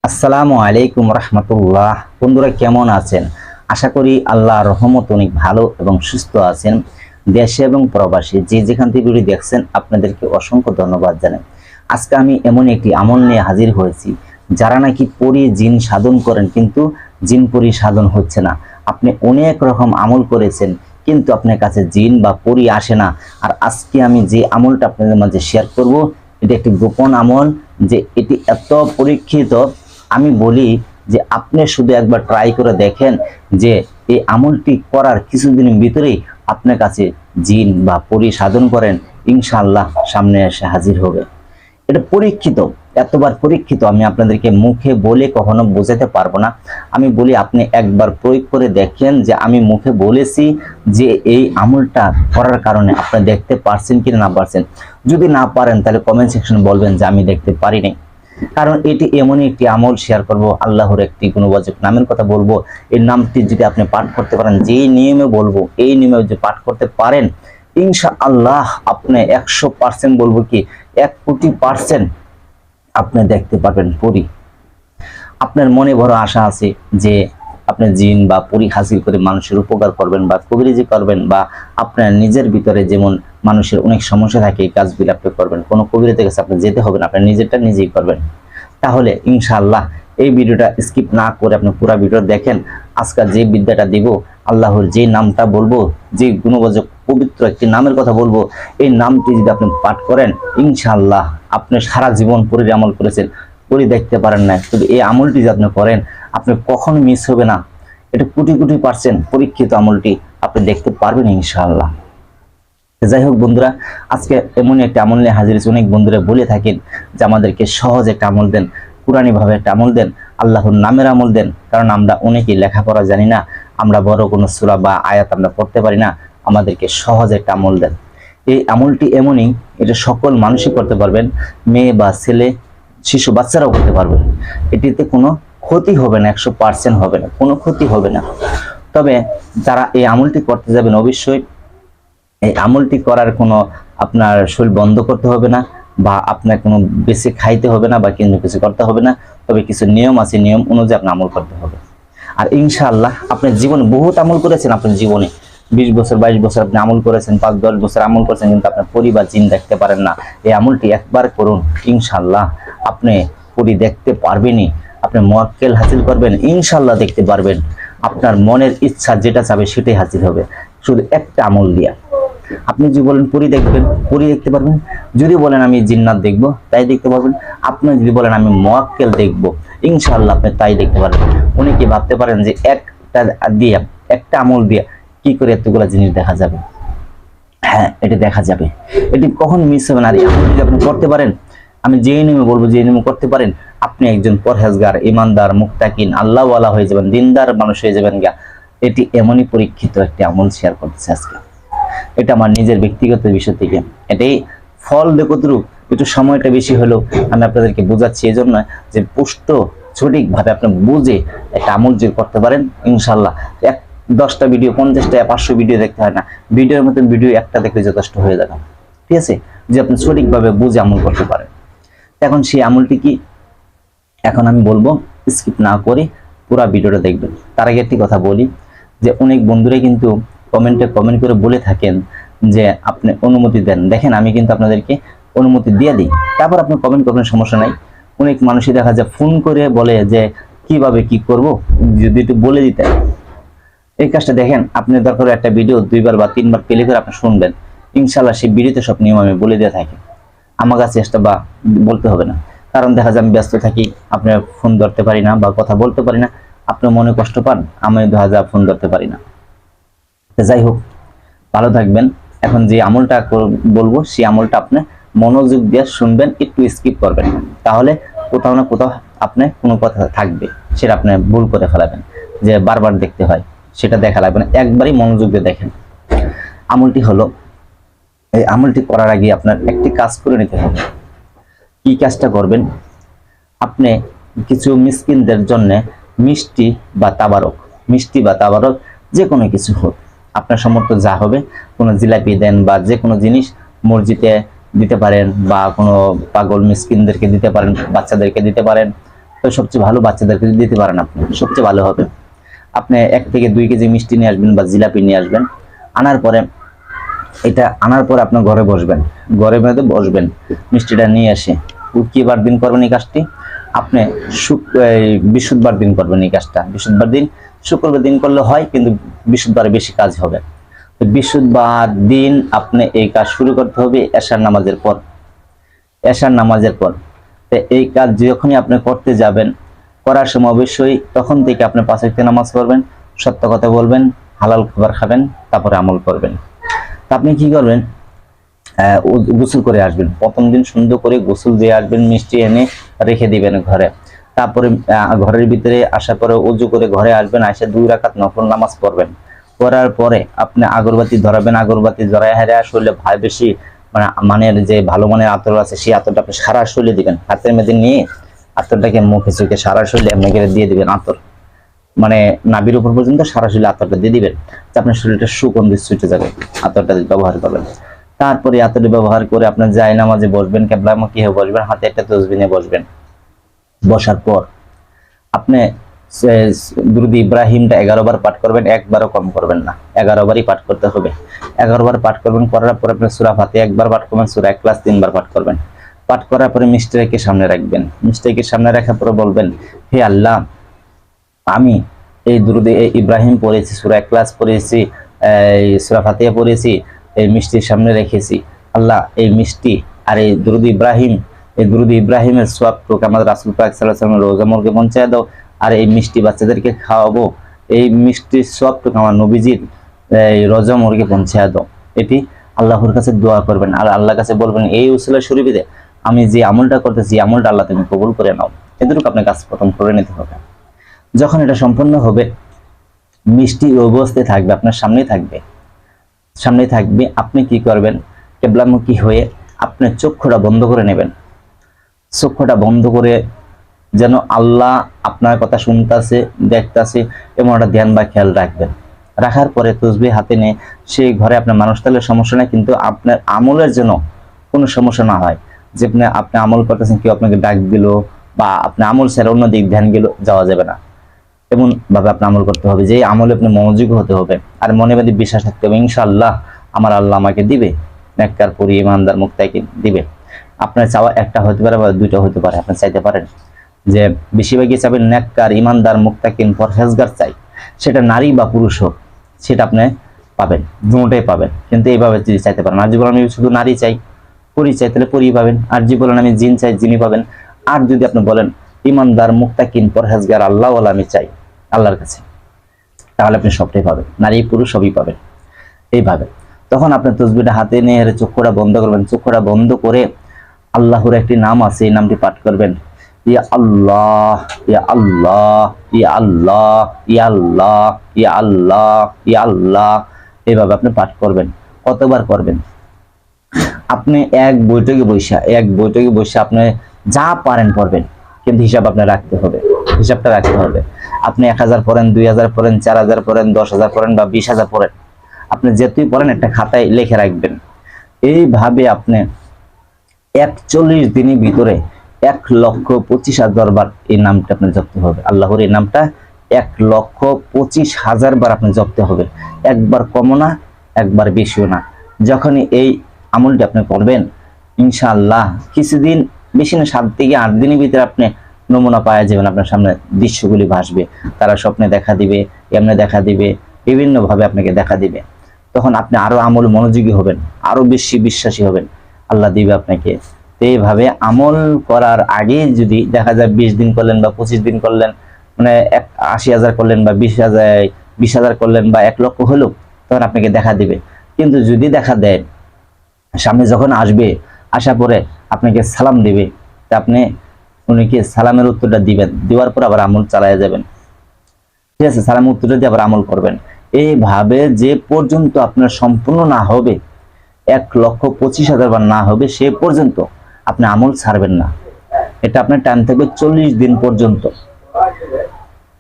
আসসালামু আলাইকুম রহমতুল্লাহ। বন্ধুরা কেমন আছেন? আশা করি আল্লাহর রহমত অনেক ভালো এবং সুস্থ আছেন। দেশে এবং প্রবাসী যে যেখান থেকে ভিডিও দেখছেন আপনাদেরকে অসংখ্য ধন্যবাদ জানাই। আজকে আমি এমন একটি আমল নিয়ে হাজির হয়েছি, যারা নাকি পরি জিন সাধন করেন কিন্তু জিন পরি সাধন হচ্ছে না। আপনি অনেক রকম আমল করেছেন কিন্তু আপনার কাছে জিন বা পরি আসে না। আর আজকে আমি যে আমলটা আপনাদের মাঝে শেয়ার করব, এটা একটি গোপন আমল, যে এটি এত পরীক্ষিত। আমি বলি যে আপনি শুধু একবার ট্রাই করে দেখেন যে এই আমলটি করার কিছুদিনের ভিতরেই আপনার কাছে জিন বা পরি সাধন করেন, ইনশাআল্লাহ সামনে এসে হাজির হবে। এটা পরীক্ষিত, এতবার পরীক্ষিত, আমি আপনাদেরকে মুখে বলে কখনো বোঝাতে পারবো না। আমি বলি আপনি একবার প্রয়োগ করে দেখেন যে আমি মুখে বলেছি যে এই আমলটা করার কারণে আপনি দেখতে পারছেন কি না পারছেন। যদি না পারেন তাহলে কমেন্ট সেকশনে বলবেন যে আমি দেখতে পারিনি। কারণ এটি এমনই একটি আমল শেয়ার করব, আল্লাহর একটি গুণবাচক নামের কথা বলবো। এই নামটি যদি আপনি পাঠ করতে পারেন, যেই নিয়মে বলবো এই নিয়মে যদি পাঠ করতে পারেন, ইনশাআল্লাহ আপনি 100% বলবো কি 1,000,000% আপনি দেখতে পারবেন পরি। আপনার মনে বড় আশা আছে যে আপনি জিন বা পরি হাসিল করে মানুষের উপকার করবেন বা কবিরাজি করবেন, বা আপনার নিজের ভিতরে যেমন মানুষের অনেক সমস্যা থাকে এই কাজগুলো আপনি করবেন। কোনো কবিরাজের কাছে আপনি যেতে হবে না, আপনি নিজেরটা নিজেই করবেন। তাহলে ইনশাআল্লাহ এই ভিডিওটা স্কিপ না করে আপনি পুরো ভিডিও দেখেন। আজকে যে বিদ্যাটা দিব, আল্লাহর যে নামটা বলবো, যে গুণবাচক পবিত্র একটি নামের কথা বলবো, এই নামটি যদি আপনি পাঠ করেন, ইনশাআল্লাহ আপনি সারা জীবন পরির আমল করেছেন, পরি দেখতে পারেন না, তবে এই আমলটি যদি আপনি করেন আপনি কখনো মিস হবে না। এটা কোটি কোটি পার্সেন্ট পরীক্ষিত আমলটি, আপনি দেখতে পারবেন ইনশাআল্লাহ। যাই হোক বন্ধুরা, আজকে এমন একটা আমল নিয়ে হাজির হয়েছে। অনেক বন্ধুরা বলে থাকেন যে আমাদেরকে সহজ একটা আমল দেন, কুরআনি ভাবে একটা আমল দেন, আল্লাহর নামের আমল দেন। কারণ আমরা অনেকেই লেখাপড়া জানি না, আমরা বড় কোনো সূরা বা আয়াত আমরা পড়তে পারি না, আমাদেরকে সহজ একটা আমল দেন। এই আমলটি এমনই, এটা সকল মানুষই করতে পারবেন, মেয়ে বা ছেলে, শিশু বাচ্চারাও করতে পারবেন। এটিতে কোনো ক্ষতি হবে না, 100% হবে না, কোনো ক্ষতি হবে না। তবে যারা এই আমলটি করতে যাবেন, অবশ্যই এই আমলটি করার কোনো আপনার শরীর বন্ধ করতে হবে না, বা আপনার কোনো বেশি খাইতে হবে না, বা কিছু করতে হবে না। তবে কিছু নিয়ম আছে, নিয়ম অনুযায়ী আপনি আমল করতে হবে। আর ইনশাআল্লাহ আপনার জীবনে বহুত আমল করেছেন, আপনার জীবনে 20 বছর 22 বছর আপনি আমল করেছেন, 5-10 বছর আমল করেছেন, কিন্তু আপনার পরিবার জিন দেখতে পারেন না। এই আমলটি একবার করুন, ইনশাআল্লাহ আপনি পরি দেখতে পারবেনই। আপনি মুয়াক্কেল হাসিল করবেন, ইনশাআল্লাহ দেখতে পারবেন। আপনার মনের ইচ্ছা যেটা চাবে সেটাই হাসিল হবে, শুধু একটা আমল দিয়া। আপনি যদি বলেন পরি দেখবেন, পরি দেখতে পারবেন। যদি বলেন আমি জিন্নাত দেখবো, তাই দেখতে পারবেন। আপনি যদি বলেন আমি মুয়াক্কেল দেখবো, ইনশাআল্লাহ আপনি তাই দেখতে পারবেন। অনেকে ভাবতে পারেন যে একটা আমল দিয়ে কি করে এতগুলা জিনিস দেখা যাবে। হ্যাঁ, এটা দেখা যাবে, এটি কখন মিস হবে না। আর এই আমল যদি আপনি করতে পারেন, আমি যে নিয়মে বলবো, যে নিয়মে করতে পারেন, আপনি একজন পরহেজগার, ইমানদার, মুত্তাকিন, আল্লাহওয়ালা হয়ে যাবেন, দিনদার মানুষ হয়ে যাবেন গা। এটি এমনই পরীক্ষিত একটি আমল শেয়ার করতেছে আজকে। এটা আমার নিজের ব্যক্তিগত বিষয় থেকে, এটাই ফল দেখতরূপ একটু সময়টা বেশি হলেও আমি আপনাদেরকে বোঝাচ্ছি এই জন্য যে পুষ্ট সঠিকভাবে আপনি বুঝে একটা আমল যদি করতে পারেন, ইনশাল্লাহ 10টা ভিডিও, 50টা 500 ভিডিও দেখতে হয় না, ভিডিওর মতন ভিডিও একটা দেখলে যথেষ্ট হয়ে যাবে। ঠিক আছে, যে আপনি সঠিকভাবে বুঝে আমল করতে পারেন। এখন সেই আমলটি কি, এখন আমি বলবো, স্কিপ না করে পুরো ভিডিওটা দেখবেন। তার আগে একটি কথা বলি, যে অনেক বন্ধুরা কিন্তু কমেন্ট করে বলে থাকেন যে আপনি অনুমতি দেন। দেখেন, আমি কিন্তু আপনাদেরকে অনুমতি দিয়ে দিই, তারপর আপনি কমেন্ট করবেন, সমস্যা নাই। অনেক মানুষই দেখা যায় ফোন করে বলে যে কিভাবে কি করব, যদি একটু বলে দিতেন। এই কাজটা দেখেন, আপনি দরকার একটা ভিডিও 2বার বা 3বার প্লে করে আপনি শুনবেন, ইনশাআল্লাহ সেই ভিডিওতে সব নিয়ম আমি বলে দিয়ে থাকি। আমার কাছে চেষ্টা বা বলতে হবে না, কারণ দেখা যায় আমি ব্যস্ত থাকি, আপনি ফোন ধরতে পারি না বা কথা বলতে পারি না, আপনি মনে কষ্ট পান, আমি 2000 ফোন ধরতে পারি না। যাই হোক, ভালো থাকবেন। এখন যে আমলটা বলবো সেই আমলটা আপনি মনোযোগ দিয়ে শুনবেন, একটু স্কিপ করবেন, তাহলে কোথাও না কোথাও আপনি কোনো কথা থাকবে, সেটা আপনি ভুল করে ফেলাবেন, যে বারবার দেখতে হয়, সেটা দেখা লাগবে না, একবারই মনোযোগ দিয়ে দেখেন। আমলটি হলো, এই আমলটি করার আগে আপনার একটি কাজ করে নিতে হবে। কি কাজটা করবেন, আপনি কিছু মিসকিনদের জন্য মিষ্টি বা তাবারক যে কোনো কিছু হোক, আপনার সামর্থ্য যা হবে, কোনো জিলাপি দেন বা যে কোনো জিনিস মসজিদে দিতে পারেন, বা কোনো পাগল মিসকিনদেরকে দিতে পারেন, বাচ্চাদেরকে দিতে পারেন, তো সবচেয়ে ভালো বাচ্চাদেরকে যদি দিতে পারেন আপনি সবচেয়ে ভালো হবে। আপনি 1 থেকে 2 কেজি মিষ্টি নিয়ে আসবেন বা জিলাপি নিয়ে আসবেন। আনার পরে আপনার ঘরে বসবেন, ঘরের মধ্যে বসবেন, মিষ্টিটা নিয়ে এসে কিবার দিন করবেন এই কাজটি? আপনি বৃহস্পতিবার দিন করবেন এই কাজটা। বৃহস্পতিবার দিন, শুক্রবার দিন করলে হয়, কিন্তু বৃহস্পতিবারে বেশি কাজ হবে। তো বৃহস্পতিবার দিন আপনি এই কাজ শুরু করতে হবে এশার নামাজের পর। এশার নামাজের পর তো এই কাজ যখনই আপনি করতে যাবেন, করার সময় অবশ্যই তখন থেকে আপনি 5 ওয়াক্ত নামাজ পড়বেন, সত্য কথা বলবেন, হালাল খাবার খাবেন, তারপরে আমল করবেন। তা আপনি কি করবেন? গোসল করে আসবেন। প্রথম দিন সুন্দর করে গোসল দিয়ে আসবেন, মিষ্টি এনে রেখে দিবেন ঘরে। তারপরে ঘরের ভিতরে আসার পরে ওযু করে ঘরে আসবেন, এসে 2 রাকাত নফল নামাজ পড়বেন। পড়ার পরে আপনি আগরবাতি ধরাবেন, আগরবাতি ধরায় হারে আসলে ভাই বেশি মানের যে ভালো মানের আতর আছে সেই আতরটা আপনি সারা শরীরে দিবেন। হাতের মধ্যে নিয়ে আতরটাকে মুখে চোখে সারা শরীরে আপনাকে দিয়ে দিবেন। আতর মানে নাভির উপর পর্যন্ত সারা শরীরে আতরটা দিয়ে দিবেন, আপনার শরীরটা সুগন্ধি ছুটে যাবে। আতরটা ব্যবহার করবেন। তারপরে আতরটা ব্যবহার করে আপনার জায়নামাজে বসবেন, কিবলামুখী হয়ে বসবেন, হাতে একটা তসবিহ নিয়ে বসবেন। বসার পর আপনি দুরূদ ইব্রাহিমটা 11 বার পাঠ করবেন, একবারও কম করবেন না, 11 বারই পাঠ করতে হবে। 11 বার পাঠ করবেন। করার পর আপনি সূরা ফাতিহা একবার পাঠ করবেন, সূরা ইখলাস 3 বার পাঠ করবেন। পাঠ করার পরে মিষ্টিকে সামনে রাখবেন। মিষ্টিকে সামনে রাখার পরে বলবেন, হে আল্লাহ, আমি এই দুরূদ ইব্রাহিম পড়েছি, সূরা ইখলাস পড়েছি, এই সূরা ফাতিহা পড়েছি, এই মিষ্টির সামনে রেখেছি। আল্লাহ, এই মিষ্টি আর এই দুরূদ ইব্রাহিমের সওয়াবটুকু আমাদের রাসূল পাক সাল্লাল্লাহু আলাইহি ওয়াসাল্লামের রওজা মুবারকে পৌঁছায় দাও। আর এই মিষ্টি বাচ্চাদেরকে খাওয়াবো, এই মিষ্টির সওয়াবটুকু আমার নবীজির এই রওজা মুবারকে পৌঁছায় দাও। এটি আল্লাহর কাছে দোয়া করবেন আর আল্লাহর কাছে বলবেন, এই উসিলা শরীফে আমি যে আমলটা করতেছি, আমলটা আল্লাহ তুমি কবুল করে নাও। এতটুকু আপনার কাজ প্রথম করে নিতে হবে। যখন এটা সম্পন্ন হবে, মিষ্টি অবস্থায় থাকবে, আপনার সামনেই থাকবে। আপনি কি করবেন? কিবলামুখী হয়ে আপনি চক্ষুটা বন্ধ করে নেবেন। চক্ষুটা বন্ধ করে যেন আল্লাহ আপনার কথা শুনতেছে, দেখতেছে এমন একটা ধ্যান বা খেয়াল রাখবেন। রাখার পরে তসবিহ হাতে নিয়ে সেই ঘরে আপনার মানুষ তাহলে সমস্যা নাই, কিন্তু আপনার আমলের জন্য কোনো সমস্যা না হয়। যে আপনি আমল করতেছেন, কেউ আপনাকে ডাক দিল বা আপনি আমল ছেড়ে অন্য দিক ধ্যান গেল, যাওয়া যাবে না। এমন ভাবে আপনি আমল করতে হবে যে আমলে আপনি মনোযোগী হতে হবে আর মনে মধ্যে বিশ্বাস থাকতে হবে, ইনশাআল্লাহ আমার আল্লাহ আমাকে দিবে, নেককার পরি ইমানদার মুত্তাকি দিবে। আপনার চাওয়া একটা হতে পারে বা দুইটা হতে পারে। আপনি চাইতে পারেন যে বেশিরভাগই চাবেন নেককার ইমানদার মুত্তাকিন পরহেজগার চাই, সেটা নারী বা পুরুষ হোক, সেটা আপনি পাবেন, দুটোটাই পাবেন। কিন্তু এইভাবে যদি চাইতে পারেন, আর যদি বলেন আমি শুধু নারী চাই, পরি চাই, তাহলে পরি পাবেন। আর যদি বলেন আমি জিন চাই, জিনি পাবেন। আর যদি আপনি বলেন ইমানদার মুত্তাকিন পরহেজগার আল্লাহ ওয়ালা আমি চাই আল্লাহর কাছে, তাহলে আপনি সবটাই পাবেন, নারী পুরুষ সবই পাবেন। এইভাবে তখন আপনি তসবিহটা হাতে নিয়ে চক্ষুটা বন্ধ করবেন। চক্ষুটা বন্ধ করে আল্লাহর একটি নাম আছে, এই নামটি পাঠ করবেন, ইয়া আল্লাহ, ইয়া আল্লাহ, ইয়া আল্লাহ, ইয়া আল্লাহ, ইয়া আল্লাহ, ইয়া আল্লাহ। এইভাবে আপনি পাঠ করবেন। কতবার করবেন? আপনি এক বৈঠকে বসে আপনি যা পারেন পড়বেন, কিন্তু হিসাব আপনার রাখতে হবে, হিসাবটা রাখতে হবে। আপনি 1000 পড়েন, 2000 পড়েন, 4000 পড়েন, 10000 পড়েন বা 20000 পড়েন, আপনি যেতেই পড়েন একটা খাতায় লিখে রাখবেন। এইভাবে আপনি 41 দিনের ভিতরে 1,25,000 বার এই নামটা আপনি জপতে হবে। আল্লাহর এই নামটা 1,25,000 বার আপনি জপতে হবে। একবার কমও না, একবার বেশিও না। যখনই এই আমলটি আপনি করবেন, ইনশাআল্লাহ কিছুদিন, বেশি না 7 থেকে 8 দিনের ভিতরে আপনি নমুনা পাওয়া যাবেন। আপনার সামনে দৃশ্যগুলি ভাসবে, তারা স্বপ্নে দেখা দিবে, এমনি দেখা দিবে, বিভিন্ন ভাবে আপনাকে দেখা দিবে। তখন আপনি আরো আমল মনোযোগী হবেন, আরো বেশি বিশ্বাসী হবেন, আল্লাহ দিবে আপনাকে। এইভাবে আমল করার আগে যদি দেখা যায় 20 দিন করলেন বা 25 দিন করলেন, মানে 80,000 করলেন বা 20,000 করলেন বা 1 লক্ষ হলো, তখন আপনাকে দেখা দিবে। কিন্তু যদি দেখা দেয় সামনে যখন আসবে, আসা পরে আপনাকে সালাম দিবে, তা আপনি উনিকে সালামের উত্তরটা দিবেন, দেওয়ার পর আবার আমল চালায় যাবেন। ঠিক আছে? সালামের উত্তরটা দিয়ে আবার আমল করবেন। এইভাবে যে পর্যন্ত আপনার সম্পূর্ণ না হবে, 1,25,000 বার না হবে, সে পর্যন্ত আপনি আমল ছাড়বেন না। এটা আপনার টাইম থাকবে 40 দিন পর্যন্ত,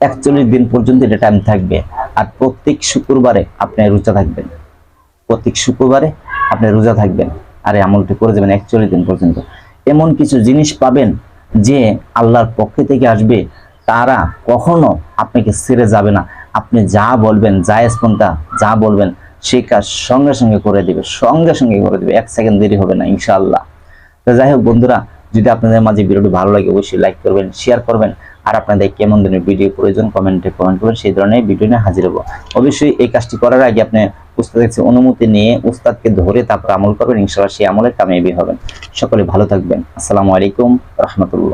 41 দিন পর্যন্ত এটা টাইম থাকবে। আর প্রত্যেক শুক্রবারে আপনি রোজা থাকবেন, প্রত্যেক শুক্রবারে আপনি রোজা থাকবেন আর এই আমলটি করে যাবেন 41 দিন পর্যন্ত। এমন কিছু জিনিস পাবেন যে আল্লাহর পক্ষ থেকে আসবে তারা কখনো আপনাকে ছেড়ে যাবে না। আপনি যা বলবেন, জায়েজ পন্থা যা বলবেন সেই কাজ সঙ্গে সঙ্গে করে দিবে, সঙ্গে সঙ্গে করে দিবে, 1 সেকেন্ড দেরি হবে না ইনশাআল্লাহ। তো যাই হোক বন্ধুরা, যদি আপনাদের মাঝে ভিডিওটি ভালো লাগে অবশ্যই লাইক করবেন, শেয়ার করবেন। আর আপনাদের কেমন ধরনের ভিডিও প্রয়োজন কমেন্টে কমেন্ট করবেন, সেই ধরনের ভিডিও নিয়ে হাজির হবো। অবশ্যই এই কাজটি করার আগে আপনি উস্তাদের কাছে অনুমতি নিয়ে উস্তাদকে ধরে তারপর আমল করবেন, ইনশাআল্লাহ সেই আমলে কামিয়াবি হবেন। সকলে ভালো থাকবেন। আসসালামু আলাইকুম রহমতুল্লাহ।